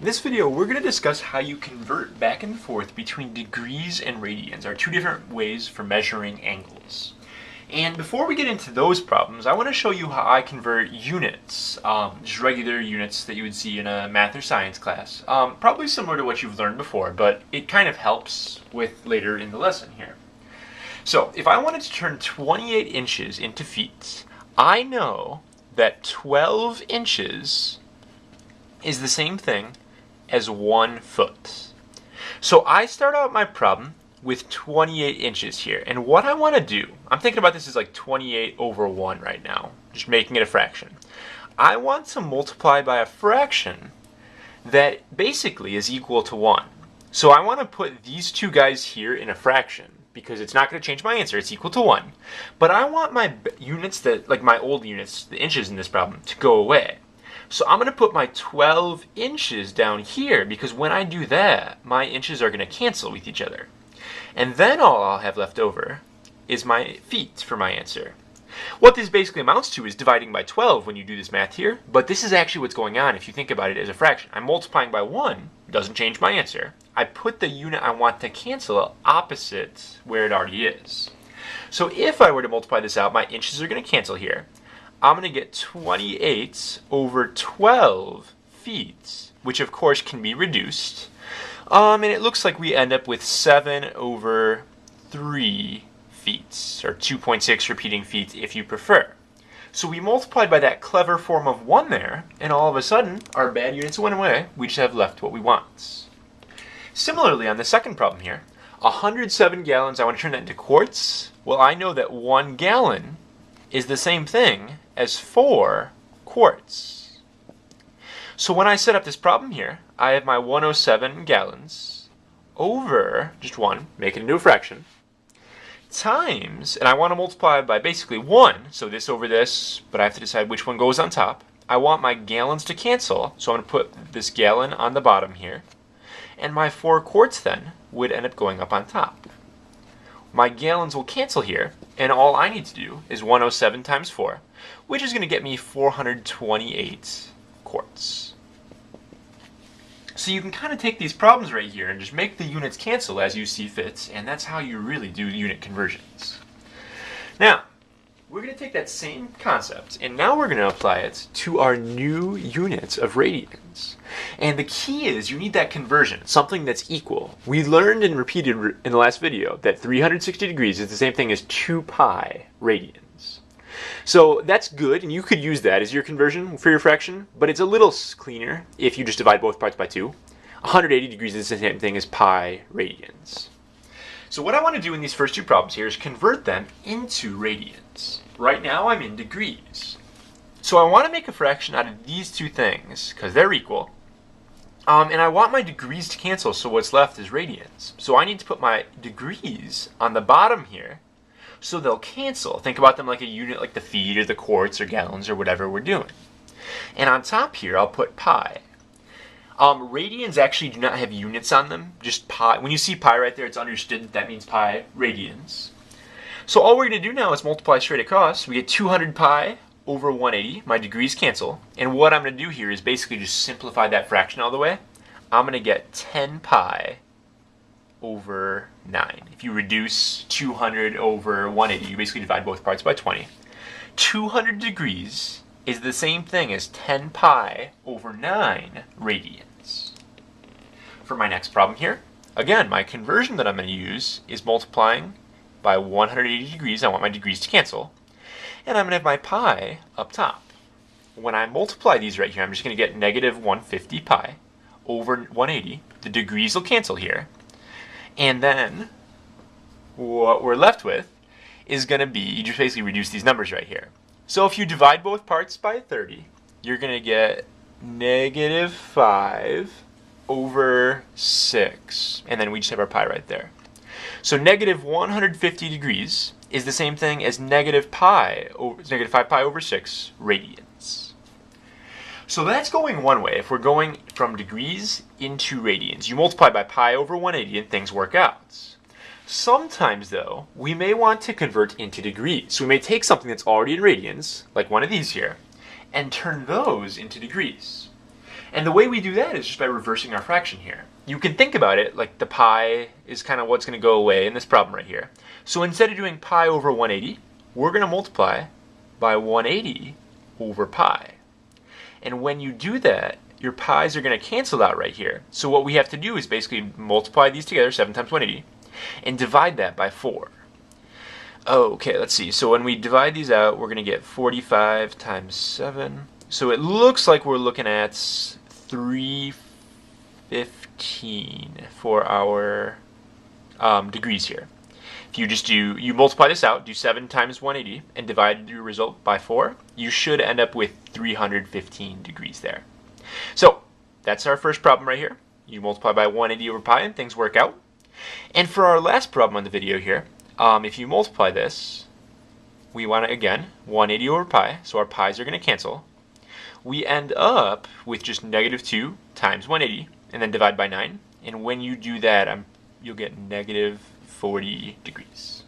In this video, we're going to discuss how you convert back and forth between degrees and radians, are two different ways for measuring angles. And before we get into those problems, I want to show you how I convert units, just regular units that you would see in a math or science class. Probably similar to what you've learned before, but it kind of helps with later in the lesson here. So, if I wanted to turn 28 inches into feet, I know that 12 inches is the same thing as 1 foot. So I start out my problem with 28 inches here. And what I want to do, I'm thinking about this as like 28 over 1 right now, just making it a fraction. I want to multiply by a fraction that basically is equal to 1. So I want to put these two guys here in a fraction because it's not going to change my answer. It's equal to 1. But I want my units, that like my old units, the inches in this problem, to go away. So I'm going to put my 12 inches down here because when I do that, my inches are going to cancel with each other. And then all I'll have left over is my feet for my answer. What this basically amounts to is dividing by 12 when you do this math here, but this is actually what's going on if you think about it as a fraction. I'm multiplying by 1, doesn't change my answer. I put the unit I want to cancel opposite where it already is. So if I were to multiply this out, my inches are going to cancel here. I'm going to get 28 over 12 feet, which of course can be reduced. And it looks like we end up with 7 over 3 feet, or 2.6 repeating feet if you prefer. So we multiplied by that clever form of 1 there, and all of a sudden, our bad units went away. We just have left what we want. Similarly, on the second problem here, 107 gallons, I want to turn that into quarts. Well, I know that 1 gallon is the same thing as 4 quarts. So when I set up this problem here, I have my 107 gallons over just 1, make it into a fraction, times, and I want to multiply by basically 1, so this over this, but I have to decide which one goes on top. I want my gallons to cancel, so I'm going to put this gallon on the bottom here, and my 4 quarts then would end up going up on top. My gallons will cancel here, and all I need to do is 107 times 4, which is going to get me 428 quarts. So you can kind of take these problems right here and just make the units cancel as you see fit, and that's how you really do unit conversions. Now, we're going to take that same concept, and now we're going to apply it to our new units of radians. And the key is you need that conversion, something that's equal. We learned and repeated in the last video that 360 degrees is the same thing as 2 pi radians. So that's good, and you could use that as your conversion for your fraction, but it's a little cleaner if you just divide both parts by 2. 180 degrees is the same thing as pi radians. So what I want to do in these first two problems here is convert them into radians. Right now I'm in degrees. So I want to make a fraction out of these two things, because they're equal. And I want my degrees to cancel, so what's left is radians. So I need to put my degrees on the bottom here, so they'll cancel. Think about them like a unit, like the feet or the quarts or gallons or whatever we're doing. And on top here, I'll put pi. Radians actually do not have units on them, just pi. When you see pi right there, it's understood that that means pi radians. So all we're going to do now is multiply straight across. We get 200 pi over 180. My degrees cancel. And what I'm going to do here is basically just simplify that fraction all the way. I'm going to get 10 pi over 9. If you reduce 200 over 180, you basically divide both parts by 20. 200 degrees is the same thing as 10 pi over 9 radians. For my next problem here, again, my conversion that I'm going to use is multiplying by 180 degrees. I want my degrees to cancel. And I'm going to have my pi up top. When I multiply these right here, I'm just going to get negative 150 pi over 180. The degrees will cancel here. And then what we're left with is going to be, you just basically reduce these numbers right here. So if you divide both parts by 30, you're going to get negative 5 over 6. And then we just have our pi right there. So negative 150 degrees is the same thing as negative 5 pi over 6 radians. So that's going one way. If we're going from degrees into radians, you multiply by pi over 180 and things work out. Sometimes, though, we may want to convert into degrees. So we may take something that's already in radians, like one of these here, and turn those into degrees. And the way we do that is just by reversing our fraction here. You can think about it like the pi is kind of what's going to go away in this problem right here. So instead of doing pi over 180, we're going to multiply by 180 over pi. And when you do that, your pi's are going to cancel out right here. So what we have to do is basically multiply these together, 7 times 180, and divide that by 4. Okay, let's see. So when we divide these out, we're going to get 45 times 7. So it looks like we're looking at 315 for our degrees here. If you just you multiply this out, do 7 times 180, and divide your result by 4, you should end up with 315 degrees there. So that's our first problem right here. You multiply by 180 over pi and things work out. And for our last problem on the video here, if you multiply this, we want to, again, 180 over pi, so our pi's are going to cancel. We end up with just negative 2 times 180, and then divide by 9. And when you do that, you'll get negative 40 degrees.